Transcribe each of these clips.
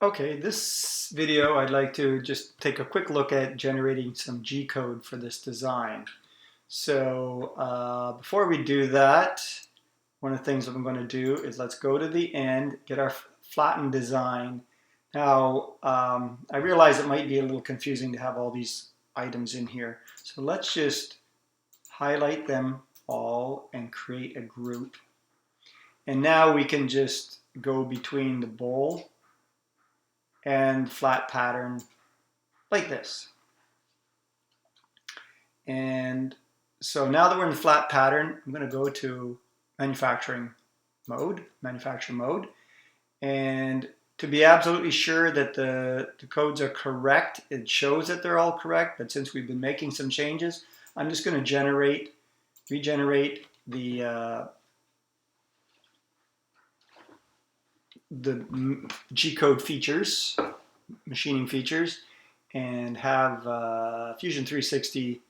Okay, this video I'd like to just take a quick look at generating some G-code for this design. So before we do that, one of the things I'm going to do is let's go to the end, get our flattened design. Now, I realize it might be a little confusing to have all these items in here. So let's just highlight them all and create a group. And now we can just go between the bowl and flat pattern like this. And so now that we're in the flat pattern, I'm going to go to manufacture mode. And to be absolutely sure that the codes are correct, it shows that they're all correct, but since we've been making some changes, I'm just going to regenerate the G-code features, machining features, and have Fusion 360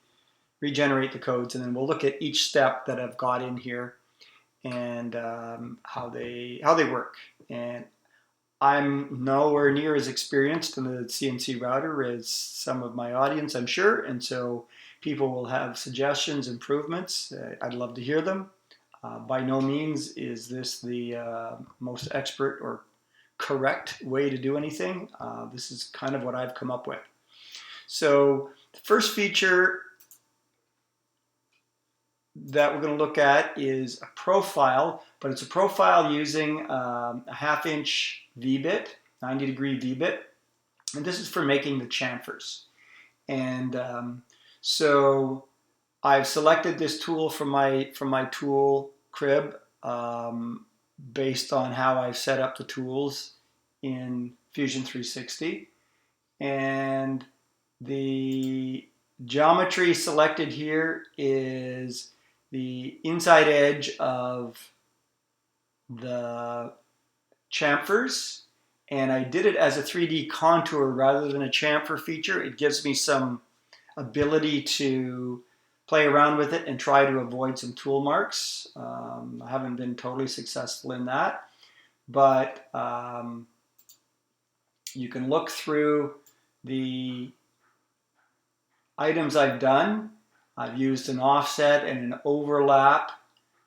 regenerate the codes, and then we'll look at each step that I've got in here and how they work. And I'm nowhere near as experienced in the CNC router as some of my audience, I'm sure, and so people will have suggestions, improvements. I'd love to hear them. By no means is this the most expert or correct way to do anything. This is kind of what I've come up with. So the first feature that we're going to look at is a profile, but it's a profile using a 1/2" V-bit, 90-degree V-bit, and this is for making the chamfers. And so I've selected this tool from my tool crib based on how I've set up the tools in Fusion 360, and the geometry selected here is the inside edge of the chamfers, and I did it as a 3D contour rather than a chamfer feature. It gives me some ability to play around with it and try to avoid some tool marks. I haven't been totally successful in that, but you can look through the items I've done. I've used an offset and an overlap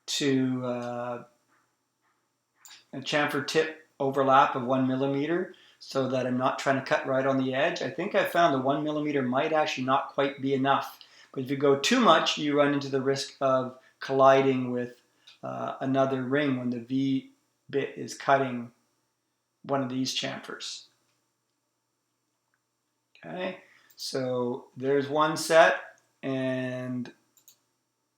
to a chamfer tip overlap of 1 millimeter so that I'm not trying to cut right on the edge. I think I found the 1 millimeter might actually not quite be enough. But if you go too much, you run into the risk of colliding with another ring when the V bit is cutting one of these chamfers. Okay, so there's one set, and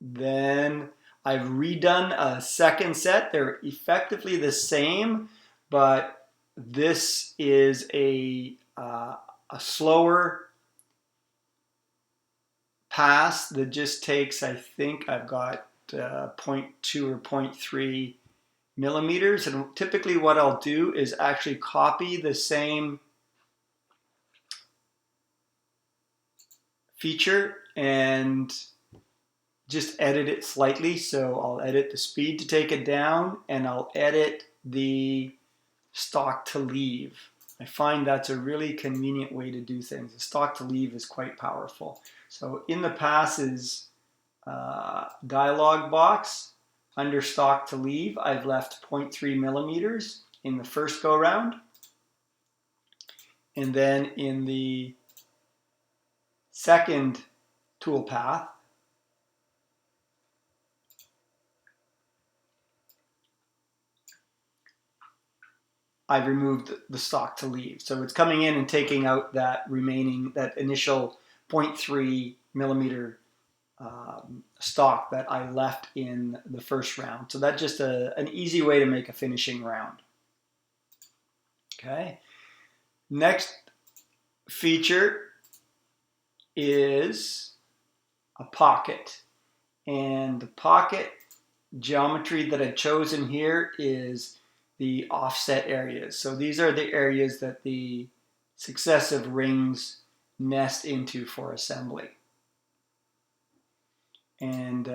then I've redone a second set. They're effectively the same, but this is a slower pass that just takes, I think I've got 0.2 or 0.3 millimeters. And typically what I'll do is actually copy the same feature and just edit it slightly. So I'll edit the speed to take it down, and I'll edit the stock to leave. I find that's a really convenient way to do things. The stock to leave is quite powerful. So in the passes dialog box, under stock to leave, I've left 0.3 millimeters in the first go round. And then in the second toolpath, I've removed the stock to leave. So it's coming in and taking out that initial 0.3 millimeter stock that I left in the first round. So that's just an easy way to make a finishing round. Okay. Next feature is a pocket. And the pocket geometry that I've chosen here is the offset areas. So these are the areas that the successive rings nest into for assembly. And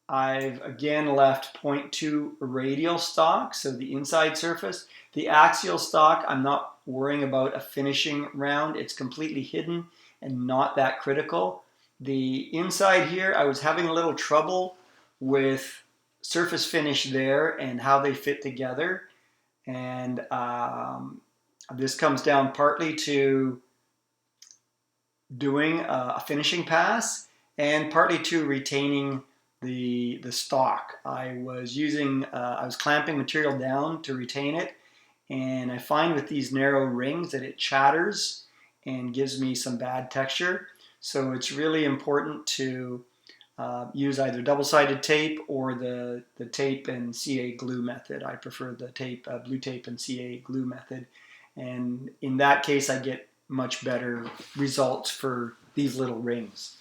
I've again left 0.2 radial stock, so the inside surface. The axial stock, I'm not worrying about a finishing round. It's completely hidden and not that critical. The inside here, I was having a little trouble with surface finish there and how they fit together. And this comes down partly to doing a finishing pass and partly to retaining the stock. I was clamping material down to retain it, and I find with these narrow rings that it chatters and gives me some bad texture. So it's really important to use either double-sided tape or the tape and CA glue method. I prefer the blue tape and CA glue method, and in that case I get much better results for these little rings.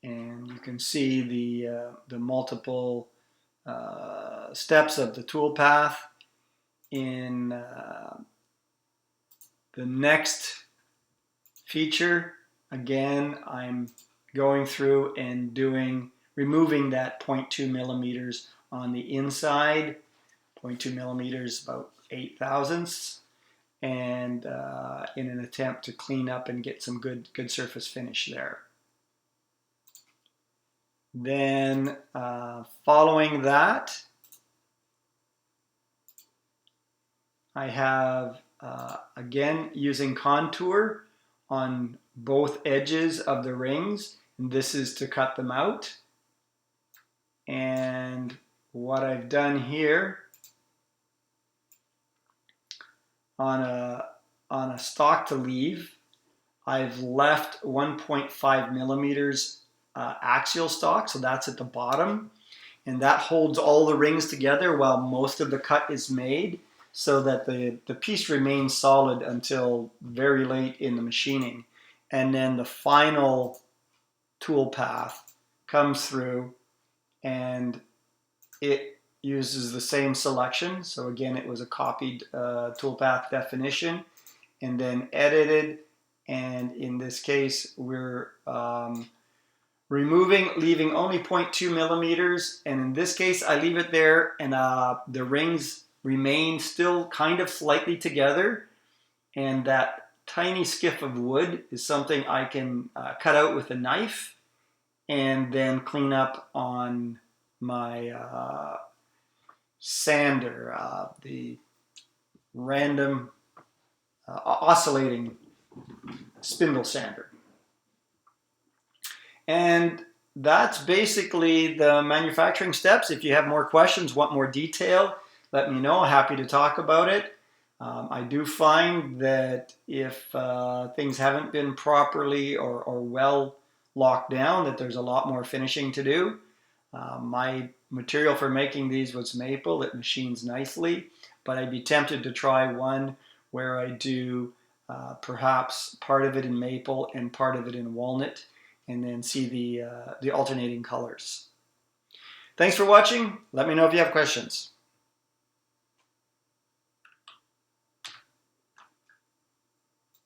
And you can see the multiple steps of the toolpath. In the next feature, again, I'm going through and removing that 0.2 millimeters on the inside. 0.2 millimeters, about 8 thousandths, and in an attempt to clean up and get some good surface finish there. Then following that, I have, again, using contour on both edges of the rings, and this is to cut them out. And what I've done here on a stock to leave, I've left 1.5 millimeters axial stock, so that's at the bottom, and that holds all the rings together while most of the cut is made, so that the piece remains solid until very late in the machining. And then the final tool path comes through and it uses the same selection. So again, it was a copied toolpath definition and then edited. And in this case, we're leaving only 0.2 millimeters. And in this case, I leave it there, and the rings remain still kind of slightly together. And that tiny skiff of wood is something I can cut out with a knife and then clean up on my sander, the random oscillating spindle sander. And that's basically the manufacturing steps. If you have more questions, want more detail, let me know. Happy to talk about it. I do find that if things haven't been properly or well locked down, that there's a lot more finishing to do. My material for making these was maple. It machines nicely, but I'd be tempted to try one where I do perhaps part of it in maple and part of it in walnut, and then see the alternating colors. Thanks for watching. Let me know if you have questions.